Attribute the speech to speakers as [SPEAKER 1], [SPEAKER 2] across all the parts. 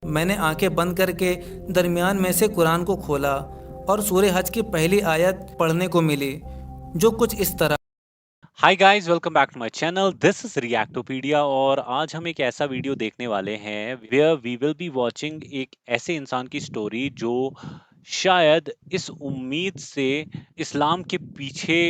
[SPEAKER 1] میں نے آنکھیں بند کر کے درمیان میں سے قرآن کو کھولا اور سورہ حج کی پہلی آیت پڑھنے کو ملی جو کچھ اس طرح.
[SPEAKER 2] Hi guys welcome back to my channel this is Reactopedia اور آج ہم ایک ایسا ویڈیو دیکھنے والے ہیں where we will be watching ایک ایسے انسان کی سٹوری جو شاید اس امید سے اسلام کے پیچھے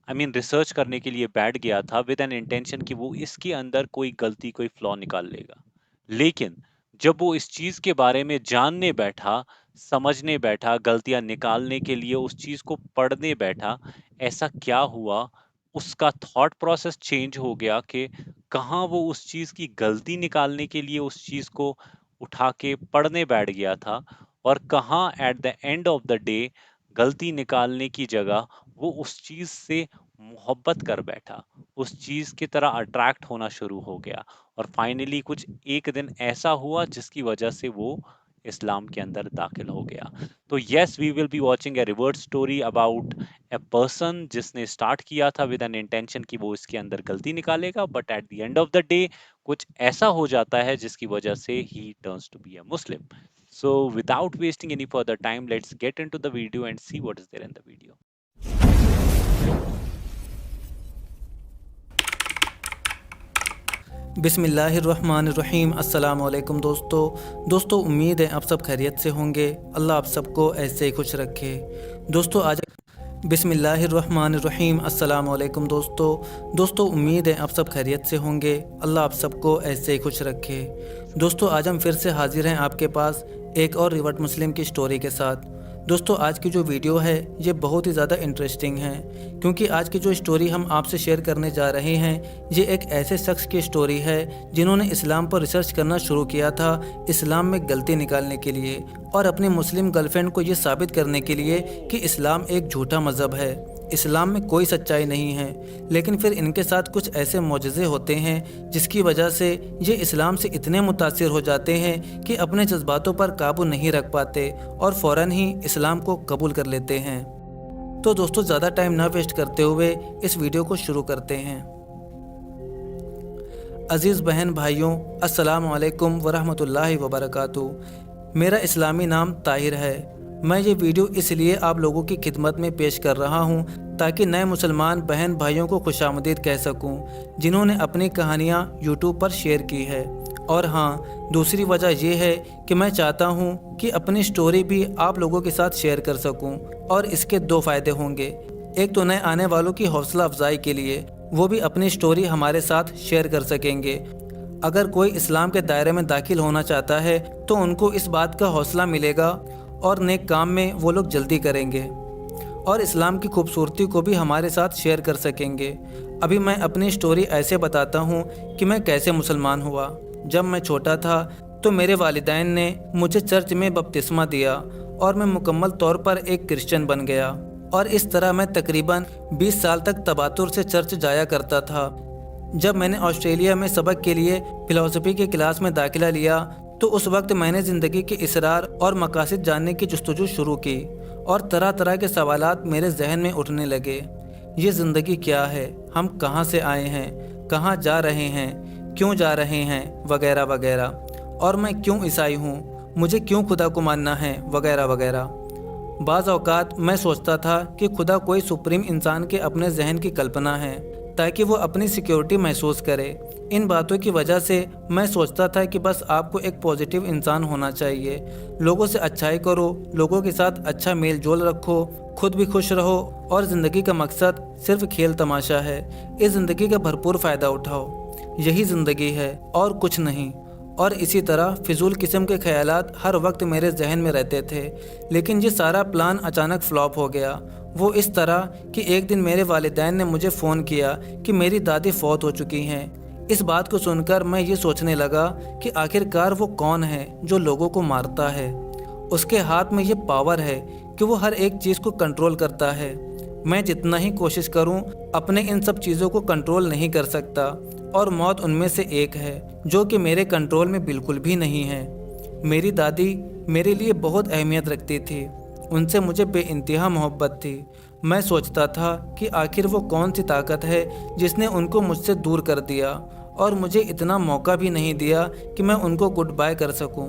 [SPEAKER 2] ریسرچ کرنے کے لیے بیٹھ گیا تھا ود این انٹینشن کہ وہ اس کے اندر کوئی غلطی کوئی فلا نکال لے گا. لیکن جب وہ اس چیز کے بارے میں جاننے بیٹھا سمجھنے بیٹھا غلطیاں نکالنے کے لیے اس چیز کو پڑھنے بیٹھا ایسا کیا ہوا اس کا تھاٹ پروسیس چینج ہو گیا کہ کہاں وہ اس چیز کی غلطی نکالنے کے لیے اس چیز کو اٹھا کے پڑھنے بیٹھ گیا تھا اور کہاں at the end of the day غلطی نکالنے کی جگہ وہ اس چیز سے محبت کر بیٹھا اس چیز کی طرح اٹریکٹ ہونا شروع ہو گیا اور فائنلی کچھ ایک دن ایسا ہوا جس کی وجہ سے وہ اسلام کے اندر داخل ہو گیا. تو yes we will be watching a reverse story about a person جس نے اسٹارٹ کیا تھا ود این انٹینشن کہ وہ اس کے اندر غلطی نکالے گا but at the end of the day کچھ ایسا ہو جاتا ہے جس کی وجہ سے ہی turns to be a Muslim. So without wasting any further time let's get into the video and see what is there in the video.
[SPEAKER 1] بسم اللہ الرحمن الرحیم. السلام علیکم دوستو امید ہے آپ سب خیریت سے ہوں گے. اللہ آپ سب کو ایسے ہی خوش رکھے. بسم اللہ الرحمن الرحیم. السلام علیکم دوستو امید ہے آپ سب خیریت سے ہوں گے. اللہ آپ سب کو ایسے ہی خوش رکھے. دوستو آج ہم پھر سے حاضر ہیں آپ کے پاس ایک اور ریورٹ مسلم کی سٹوری کے ساتھ. دوستو آج کی جو ویڈیو ہے یہ بہت ہی زیادہ انٹرسٹنگ ہے کیونکہ آج کی جو سٹوری ہم آپ سے شیئر کرنے جا رہے ہیں یہ ایک ایسے شخص کی سٹوری ہے جنہوں نے اسلام پر ریسرچ کرنا شروع کیا تھا اسلام میں غلطی نکالنے کے لیے اور اپنی مسلم گرل فرینڈ کو یہ ثابت کرنے کے لیے کہ اسلام ایک جھوٹا مذہب ہے, اسلام میں کوئی سچائی نہیں ہے. لیکن پھر ان کے ساتھ کچھ ایسے معجزے ہوتے ہیں جس کی وجہ سے یہ اسلام سے اتنے متاثر ہو جاتے ہیں کہ اپنے جذباتوں پر قابو نہیں رکھ پاتے اور فوراً ہی اسلام کو قبول کر لیتے ہیں. تو دوستو زیادہ ٹائم نہ ویسٹ کرتے ہوئے اس ویڈیو کو شروع کرتے ہیں. عزیز بہن بھائیوں السلام علیکم ورحمۃ اللہ وبرکاتہ. میرا اسلامی نام طاہر ہے. میں یہ ویڈیو اس لیے آپ لوگوں کی خدمت میں پیش کر رہا ہوں تاکہ نئے مسلمان بہن بھائیوں کو خوش آمدید کہہ سکوں جنہوں نے اپنی کہانیاں یوٹیوب پر شیئر کی ہے. اور ہاں دوسری وجہ یہ ہے کہ میں چاہتا ہوں کہ اپنی سٹوری بھی آپ لوگوں کے ساتھ شیئر کر سکوں اور اس کے دو فائدے ہوں گے. ایک تو نئے آنے والوں کی حوصلہ افزائی کے لیے وہ بھی اپنی سٹوری ہمارے ساتھ شیئر کر سکیں گے. اگر کوئی اسلام کے دائرے میں داخل ہونا چاہتا ہے تو ان کو اس بات کا حوصلہ ملے گا اور نیک کام میں وہ لوگ جلدی کریں گے اور اسلام کی خوبصورتی کو بھی ہمارے ساتھ شیئر کر سکیں گے. ابھی میں اپنی سٹوری ایسے بتاتا ہوں کہ میں کیسے مسلمان ہوا. جب میں چھوٹا تھا تو میرے والدین نے مجھے چرچ میں بپتسمہ دیا اور میں مکمل طور پر ایک کرسچن بن گیا اور اس طرح میں تقریباً 20 سال تک تباتر سے چرچ جایا کرتا تھا. جب میں نے آسٹریلیا میں سبق کے لیے فلسفی کے کلاس میں داخلہ لیا تو اس وقت میں نے زندگی کے اسرار اور مقاصد جاننے کی جستجو شروع کی اور طرح طرح کے سوالات میرے ذہن میں اٹھنے لگے. یہ زندگی کیا ہے, ہم کہاں سے آئے ہیں, کہاں جا رہے ہیں, کیوں جا رہے ہیں وغیرہ وغیرہ, اور میں کیوں عیسائی ہوں, مجھے کیوں خدا کو ماننا ہے وغیرہ وغیرہ. بعض اوقات میں سوچتا تھا کہ خدا کوئی سپریم انسان کے اپنے ذہن کی کلپنا ہے تاکہ وہ اپنی سیکیورٹی محسوس کرے. ان باتوں کی وجہ سے میں سوچتا تھا کہ بس آپ کو ایک پازیٹیو انسان ہونا چاہیے, لوگوں سے اچھائی کرو, لوگوں کے ساتھ اچھا میل جول رکھو, خود بھی خوش رہو اور زندگی کا مقصد صرف کھیل تماشا ہے. اس زندگی کا بھرپور فائدہ اٹھاؤ, یہی زندگی ہے اور کچھ نہیں. اور اسی طرح فضول قسم کے خیالات ہر وقت میرے ذہن میں رہتے تھے. لیکن یہ سارا پلان اچانک فلاپ ہو گیا. وہ اس طرح کہ ایک دن میرے والدین نے مجھے فون کیا کہ میری دادی فوت ہو چکی ہیں. اس بات کو سن کر میں یہ سوچنے لگا کہ آخرکار وہ کون ہے جو لوگوں کو مارتا ہے. اس کے ہاتھ میں یہ پاور ہے کہ وہ ہر ایک چیز کو کنٹرول کرتا ہے. میں جتنا ہی کوشش کروں اپنے ان سب چیزوں کو کنٹرول نہیں کر سکتا اور موت ان میں سے ایک ہے جو کہ میرے کنٹرول میں بالکل بھی نہیں ہے. میری دادی میرے لیے بہت اہمیت رکھتی تھی, ان سے مجھے بے انتہا محبت تھی. میں سوچتا تھا کہ آخر وہ کون سی طاقت ہے جس نے ان کو مجھ سے دور کر دیا اور مجھے اتنا موقع بھی نہیں دیا کہ میں ان کو گڈ بائے کر سکوں.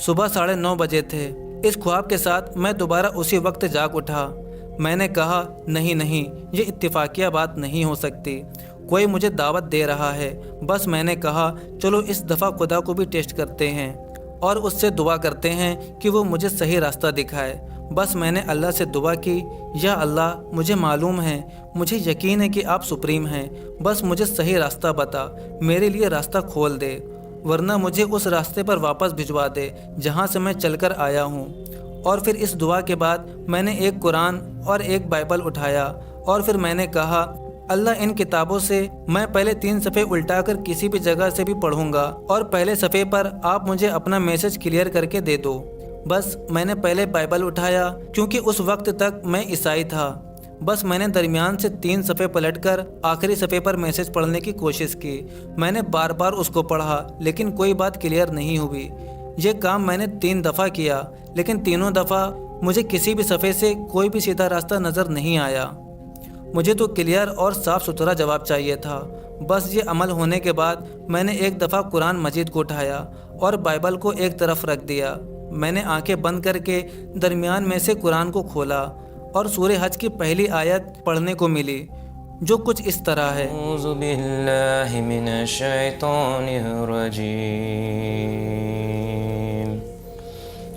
[SPEAKER 1] صبح 9:30 بجے تھے۔ اس خواب کے ساتھ میں دوبارہ اسی وقت جاگ اٹھا۔ میں نے کہا نہیں، یہ اتفاقیہ بات نہیں ہو سکتی، کوئی مجھے دعوت دے رہا ہے۔ بس میں نے کہا چلو اس دفعہ خدا کو بھی ٹیسٹ کرتے ہیں اور اس سے دعا کرتے ہیں کہ وہ مجھے صحیح راستہ دکھائے۔ بس میں نے اللہ سے دعا کی، یا اللہ مجھے معلوم ہے، مجھے یقین ہے کہ آپ سپریم ہیں، بس مجھے صحیح راستہ بتا، میرے لیے راستہ کھول دے، ورنہ مجھے اس راستے پر واپس بھجوا دے جہاں سے میں چل کر آیا ہوں۔ اور پھر اس دعا کے بعد میں نے ایک قرآن اور ایک بائبل اٹھایا اور پھر میں نے کہا اللہ ان کتابوں سے میں پہلے 3 صفحے الٹا کر کسی بھی جگہ سے بھی پڑھوں گا اور پہلے صفحے پر آپ مجھے اپنا میسج کلیئر کر کے دے دو۔ بس میں نے پہلے بائبل اٹھایا کیونکہ اس وقت تک میں عیسائی تھا۔ بس میں نے درمیان سے 3 صفحے پلٹ کر آخری صفحے پر میسج پڑھنے کی کوشش کی۔ میں نے بار بار اس کو پڑھا لیکن کوئی بات کلیئر نہیں ہوئی۔ یہ کام میں نے 3 دفعہ کیا لیکن تینوں دفعہ مجھے کسی بھی صفحے سے کوئی بھی سیدھا راستہ نظر نہیں آیا۔ مجھے تو کلیئر اور صاف ستھرا جواب چاہیے تھا۔ بس یہ عمل ہونے کے بعد میں نے ایک دفعہ قرآن مجید کو اٹھایا اور بائبل کو ایک طرف رکھ دیا۔ میں نے آنکھیں بند کر کے درمیان میں سے قرآن کو کھولا اور سورہ حج کی پہلی آیت پڑھنے کو ملی جو کچھ اس طرح ہے۔
[SPEAKER 3] اعوذ باللہ من الشیطان الرجیم،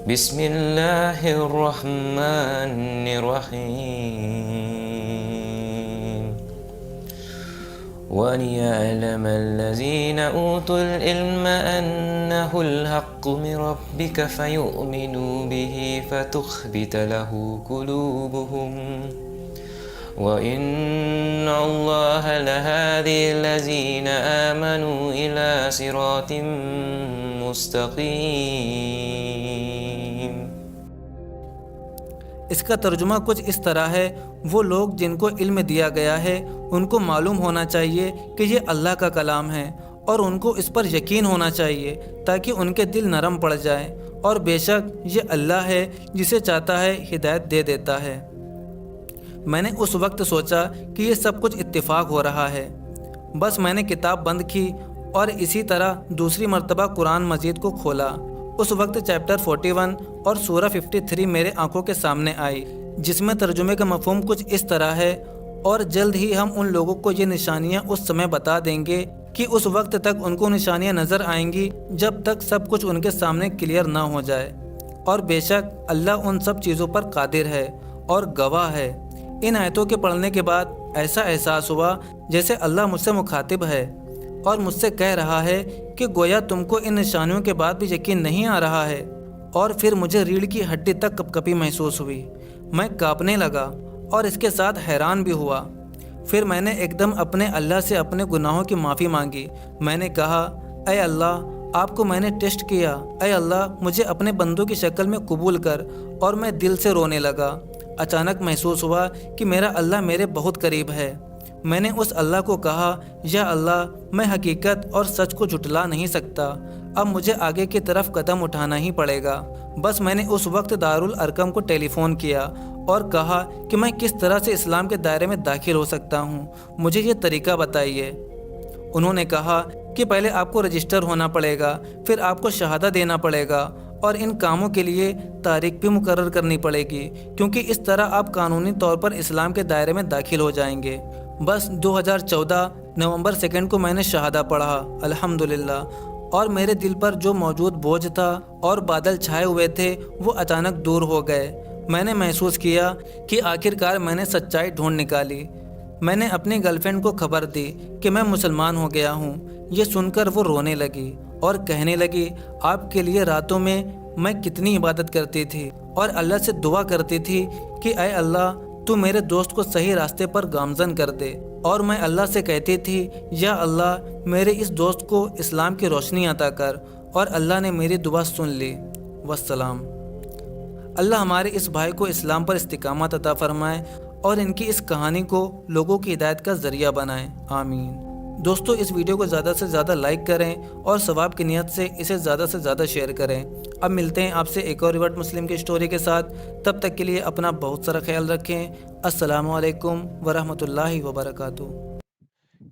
[SPEAKER 3] بسم اللہ الرحمن الرحیم، وَلِيَعْلَمَ الَّذِينَ أُوتُوا الْعِلْمَ أَنَّهُ الْحَقُّ مِنْ رَبِّكَ فَيُؤْمِنُوا بِهِ فَتُخْبِتَ لَهُ قُلُوبُهُمْ وَإِنَّ اللَّهَ لَهَادِي الَّذِينَ آمَنُوا إِلَى صِرَاطٍ مُسْتَقِيمٍ۔
[SPEAKER 1] اس کا ترجمہ کچھ اس طرح ہے، وہ لوگ جن کو علم دیا گیا ہے ان کو معلوم ہونا چاہیے کہ یہ اللہ کا کلام ہے اور ان کو اس پر یقین ہونا چاہیے تاکہ ان کے دل نرم پڑ جائیں، اور بے شک یہ اللہ ہے جسے چاہتا ہے ہدایت دے دیتا ہے۔ میں نے اس وقت سوچا کہ یہ سب کچھ اتفاق ہو رہا ہے۔ بس میں نے کتاب بند کی اور اسی طرح دوسری مرتبہ قرآن مجید کو کھولا۔ اس وقت چیپٹر 41 اور سورہ 53 میرے آنکھوں کے سامنے آئی، جس میں ترجمے کا مفہوم کچھ اس طرح ہے، اور جلد ہی ہم ان لوگوں کو یہ نشانیاں اس سمے بتا دیں گے کہ اس وقت تک ان کو نشانیاں نظر آئیں گی جب تک سب کچھ ان کے سامنے کلیئر نہ ہو جائے، اور بے شک اللہ ان سب چیزوں پر قادر ہے اور گواہ ہے۔ ان آیتوں کے پڑھنے کے بعد ایسا احساس ہوا جیسے اللہ مجھ سے مخاطب ہے اور مجھ سے کہہ رہا ہے کہ گویا تم کو ان نشانیوں کے بعد بھی یقین نہیں آ رہا ہے۔ اور پھر مجھے ریڑھ کی ہڈی تک کپ کپی محسوس ہوئی، میں کانپنے لگا اور اس کے ساتھ حیران بھی ہوا۔ پھر میں نے ایک دم اپنے اللہ سے اپنے گناہوں کی معافی مانگی۔ میں نے کہا اے اللہ، آپ کو میں نے ٹیسٹ کیا، اے اللہ مجھے اپنے بندوں کی شکل میں قبول کر، اور میں دل سے رونے لگا۔ اچانک محسوس ہوا کہ میرا اللہ میرے بہت قریب ہے۔ میں نے اس اللہ کو کہا یا اللہ، میں حقیقت اور سچ کو جھٹلا نہیں سکتا، اب مجھے آگے کی طرف قدم اٹھانا ہی پڑے گا۔ بس میں نے اس وقت دارالارقم کو ٹیلی فون کیا اور کہا کہ میں کس طرح سے اسلام کے دائرے میں داخل ہو سکتا ہوں، مجھے یہ طریقہ بتائیے۔ انہوں نے کہا کہ پہلے آپ کو رجسٹر ہونا پڑے گا، پھر آپ کو شہادہ دینا پڑے گا، اور ان کاموں کے لیے تاریخ بھی مقرر کرنی پڑے گی، کیونکہ اس طرح آپ قانونی طور پر اسلام کے دائرے میں داخل ہو جائیں گے۔ بس 2014 نومبر 2 کو میں نے شہادہ پڑھا، الحمدللہ، اور میرے دل پر جو موجود بوجھ تھا اور بادل چھائے ہوئے تھے وہ اچانک دور ہو گئے۔ میں نے محسوس کیا کہ آخر کار میں نے سچائی ڈھونڈ نکالی۔ میں نے اپنی گرل فرینڈ کو خبر دی کہ میں مسلمان ہو گیا ہوں۔ یہ سن کر وہ رونے لگی اور کہنے لگی آپ کے لیے راتوں میں کتنی عبادت کرتی تھی اور اللہ سے دعا کرتی تھی کہ اے اللہ تو میرے دوست کو صحیح راستے پر گامزن کر دے، اور میں اللہ سے کہتی تھی یا اللہ میرے اس دوست کو اسلام کی روشنی عطا کر، اور اللہ نے میری دعا سن لی۔ والسلام۔ اللہ ہمارے اس بھائی کو اسلام پر استقامت عطا فرمائے اور ان کی اس کہانی کو لوگوں کی ہدایت کا ذریعہ بنائے، آمین۔ دوستو اس ویڈیو کو زیادہ سے زیادہ لائک کریں اور ثواب کی نیت سے اسے زیادہ سے زیادہ شیئر کریں۔ اب ملتے ہیں آپ سے ایک اور ریورٹ مسلم کی سٹوری کے ساتھ، تب تک کے لیے اپنا بہت سارا خیال رکھیں۔ السلام علیکم ورحمۃ اللہ وبرکاتہ۔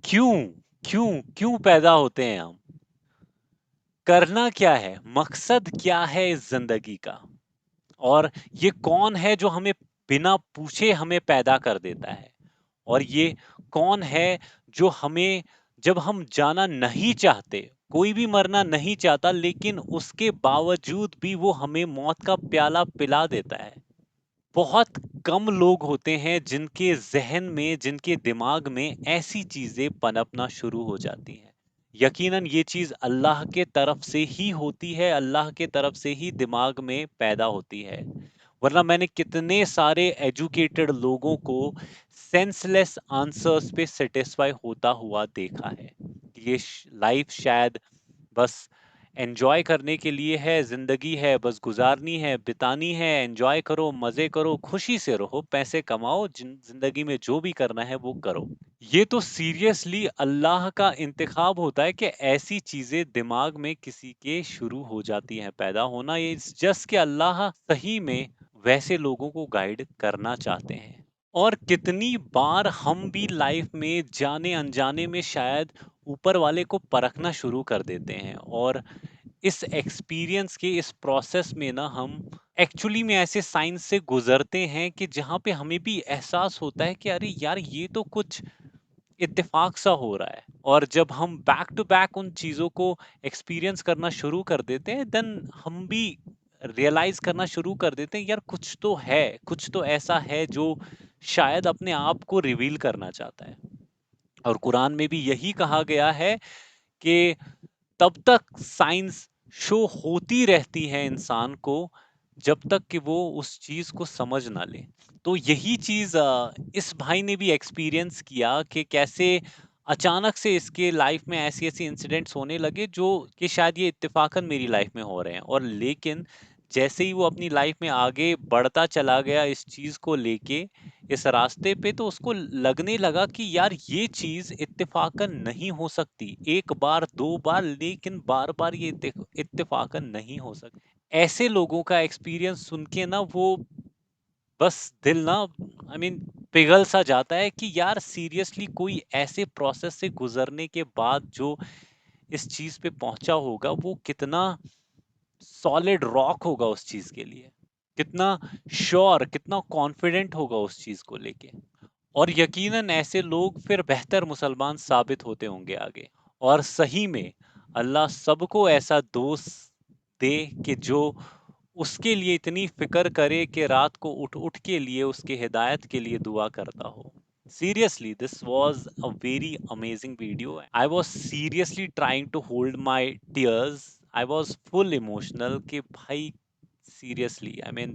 [SPEAKER 2] کیوں پیدا ہوتے ہیں ہم؟ کرنا کیا ہے، مقصد کیا ہے اس زندگی کا، اور یہ کون ہے جو ہمیں بنا پوچھے ہمیں پیدا کر دیتا ہے، اور یہ کون ہے جو ہمیں جب ہم جانا نہیں چاہتے، کوئی بھی مرنا نہیں چاہتا، لیکن اس کے باوجود بھی وہ ہمیں موت کا پیالہ پلا دیتا ہے۔ بہت کم لوگ ہوتے ہیں جن کے ذہن میں، جن کے دماغ میں ایسی چیزیں پنپنا شروع ہو جاتی ہیں۔ یقیناً یہ چیز اللہ کے طرف سے ہی ہوتی ہے، اللہ کے طرف سے ہی دماغ میں پیدا ہوتی ہے، ورنہ میں نے کتنے سارے ایجوکیٹڈ لوگوں کو سینس لیس آنسرز پہ سیٹسفائی ہوتا ہوا دیکھا ہے۔ یہ لائف شاید بس انجوائے کرنے کے لیے ہے، زندگی ہے بس گزارنی ہے، بتانی ہے، انجوائے کرو، مزے کرو، خوشی سے رہو، پیسے کماؤ، زندگی میں جو بھی کرنا ہے وہ کرو۔ یہ تو سیریسلی اللہ کا انتخاب ہوتا ہے کہ ایسی چیزیں دماغ میں کسی کے شروع ہو جاتی ہیں پیدا ہونا، یہ جس کہ اللہ صحیح میں ویسے لوگوں کو گائیڈ کرنا چاہتے ہیں۔ اور کتنی بار ہم بھی لائف میں جانے انجانے میں شاید اوپر والے کو پرکھنا شروع کر دیتے ہیں، اور اس ایکسپیرینس کے اس پروسیس میں نا ہم ایکچولی میں ایسے سائنس سے گزرتے ہیں کہ جہاں پہ ہمیں بھی احساس ہوتا ہے کہ ارے یار یہ تو کچھ اتفاق سا ہو رہا ہے، اور جب ہم بیک ٹو بیک ان چیزوں کو ایکسپیرینس کرنا شروع کر دیتے ہیں، دین ہم بھی ریئلائز کرنا شروع کر دیتے ہیں یار کچھ تو ہے، کچھ تو ایسا ہے جو شاید اپنے آپ کو ریویل کرنا چاہتا ہے۔ اور قرآن میں بھی یہی کہا گیا ہے کہ تب تک سائنس شو ہوتی رہتی ہے انسان کو جب تک کہ وہ اس چیز کو سمجھ نہ لے۔ تو یہی چیز اس بھائی نے بھی ایکسپیرینس کیا کہ کیسے اچانک سے اس کے لائف میں ایسی ایسی انسیڈنٹس ہونے لگے جو کہ شاید یہ اتفاقاً میری لائف میں ہو رہے ہیں، اور لیکن جیسے ہی وہ اپنی لائف میں آگے بڑھتا چلا گیا اس چیز کو لے کے، اس راستے پہ، تو اس کو لگنے لگا کہ یار یہ چیز اتفاقاً نہیں ہو سکتی، ایک بار دو بار، لیکن بار بار یہ اتفاقاً نہیں ہو سکتی۔ ایسے لوگوں کا ایکسپیرینس سن کے نا وہ بس دل نا پگھل سا جاتا ہے کہ یار سیریسلی کوئی ایسے پروسیس سے گزرنے کے بعد جو اس چیز پہ پہنچا ہوگا وہ کتنا سالڈ راک ہوگا اس چیز کے لیے، کتنا شور، کتنا کانفیڈنٹ ہوگا اس چیز کو لے کے۔ اور یقیناً ایسے لوگ پھر بہتر مسلمان ثابت ہوتے ہوں گے آگے، اور صحیح میں اللہ سب کو ایسا دوست دے کہ جو اس کے لیے اتنی فکر کرے کہ رات کو اٹھ اٹھ کے لیے اس کے ہدایت کے لیے دعا کرتا ہو۔ Seriously, this was a very amazing video. I was seriously trying to hold my tears. I was full emotional کہ بھائی seriously,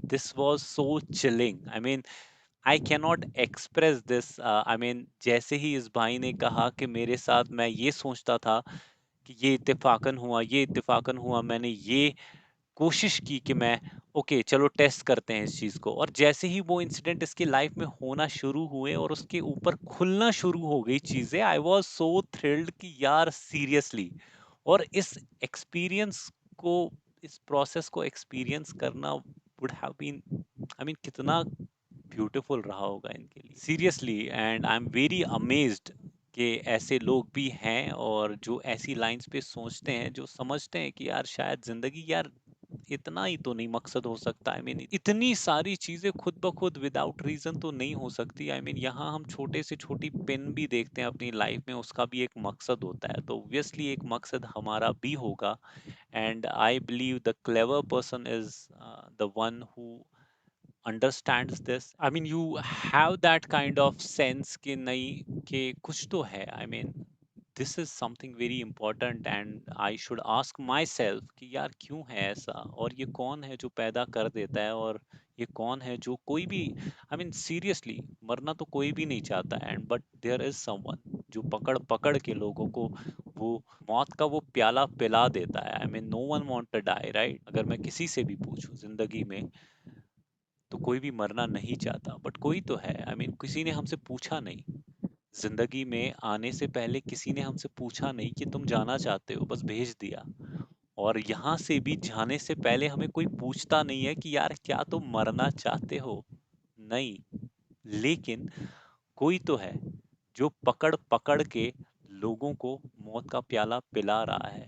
[SPEAKER 2] this was so chilling. I cannot express this. جیسے ہی اس بھائی نے کہا کہ میرے ساتھ میں یہ سوچتا تھا کہ یہ اتفاقاً ہوا، یہ اتفاقاً ہوا، میں نے یہ کوشش کی کہ میں اوکے چلو ٹیسٹ کرتے ہیں اس چیز کو، اور جیسے ہی وہ انسیڈنٹ اس کی لائف میں ہونا شروع ہوئے اور اس کے اوپر کھلنا شروع ہو گئی چیزیں، آئی واز سو تھرلڈ کہ یار سیریسلی، اور اس ایکسپیرینس کو، اس پروسیس کو ایکسپیرینس کرنا would have been کتنا بیوٹیفل رہا ہوگا ان کے لیے seriously, and I am very amazed کہ ایسے لوگ بھی ہیں اور جو ایسی لائنز پہ سوچتے ہیں، جو سمجھتے ہیں کہ یار شاید زندگی یار اتنا ہی تو نہیں مقصد ہو سکتا، اتنی ساری چیزیں خود بخود وداؤٹ ریزن تو نہیں ہو سکتی۔ یہاں ہم چھوٹے سے چھوٹی پن بھی دیکھتے ہیں اپنی لائف میں، اس کا بھی ایک مقصد ہوتا ہے، تو obviously ایک مقصد ہمارا بھی ہوگا، and I believe the clever person is the one who understands this. You have that kind of sense کہ نہیں کہ کچھ تو ہے، this is something very important and I should ask myself کہ یار کیوں ہے ایسا، اور یہ کون ہے جو پیدا کر دیتا ہے، اور یہ کون ہے جو کوئی بھی seriously مرنا تو کوئی بھی نہیں چاہتا ہے، but there is someone جو پکڑ پکڑ کے لوگوں کو وہ موت کا وہ پیالہ پلا دیتا ہے۔ no one want to die, right؟ اگر میں کسی سے بھی پوچھوں زندگی میں تو کوئی بھی مرنا نہیں چاہتا، بٹ کوئی تو ہے، کسی نے ہم سے پوچھا نہیں، زندگی میں آنے سے پہلے کسی نے ہم سے پوچھا نہیں کہ تم جانا چاہتے ہو، بس بھیج دیا، اور یہاں سے بھی جانے سے پہلے ہمیں کوئی پوچھتا نہیں ہے کہ یار کیا تم مرنا چاہتے ہو، نہیں، لیکن کوئی تو ہے جو پکڑ پکڑ کے لوگوں کو موت کا پیالہ پلا رہا ہے،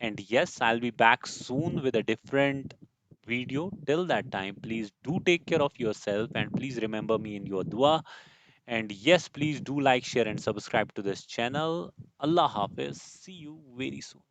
[SPEAKER 2] and yes, I'll be back soon with a different video. Till that time, please do take care of yourself and please remember me in your dua. And yes, please do like, share and subscribe to this channel. Allah Hafiz, see you very soon.